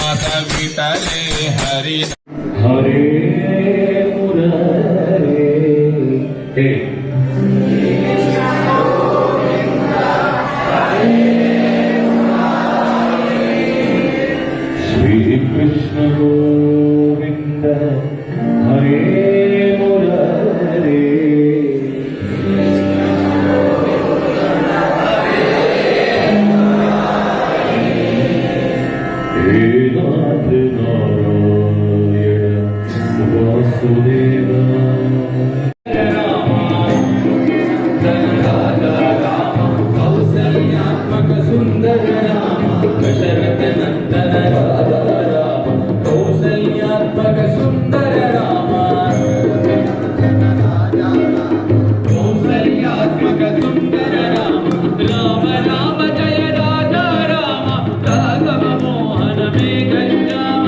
श्रीनिवास विठले हरि हरे मुरारे श्री कृष्ण गोविंद हरे मुरारे हे नाथ नारायण वासुदेवा कौसल्यात्मक सुंदर राम दशरथ नंदन राजा राम कौसल्यात्मक सुंदर राम कौसल्यात्मक सुंदर राम राम राम जय राजा राम राघव मोहन मेघ श्याम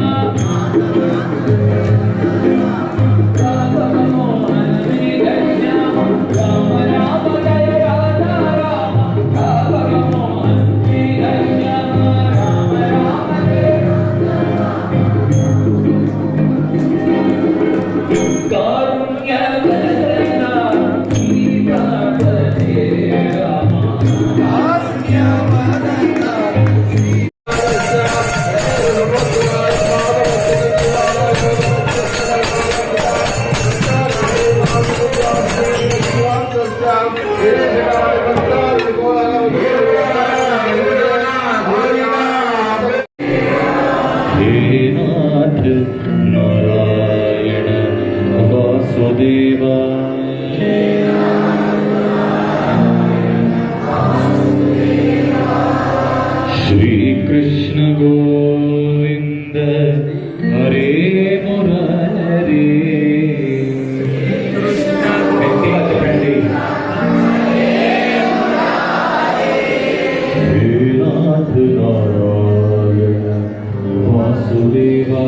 राघव मोहन मेघ श्याम राम राम जय राजा राम राघव मोहन मेघ श्याम राम राम जय कारुण्य वदना गिरिजापते राम कारुण्य वदना हे नाथ नारायण वासुदेवा श्री कृष्ण गोविंद हरे मुरारे हे नाथ नारायण वासुदेवा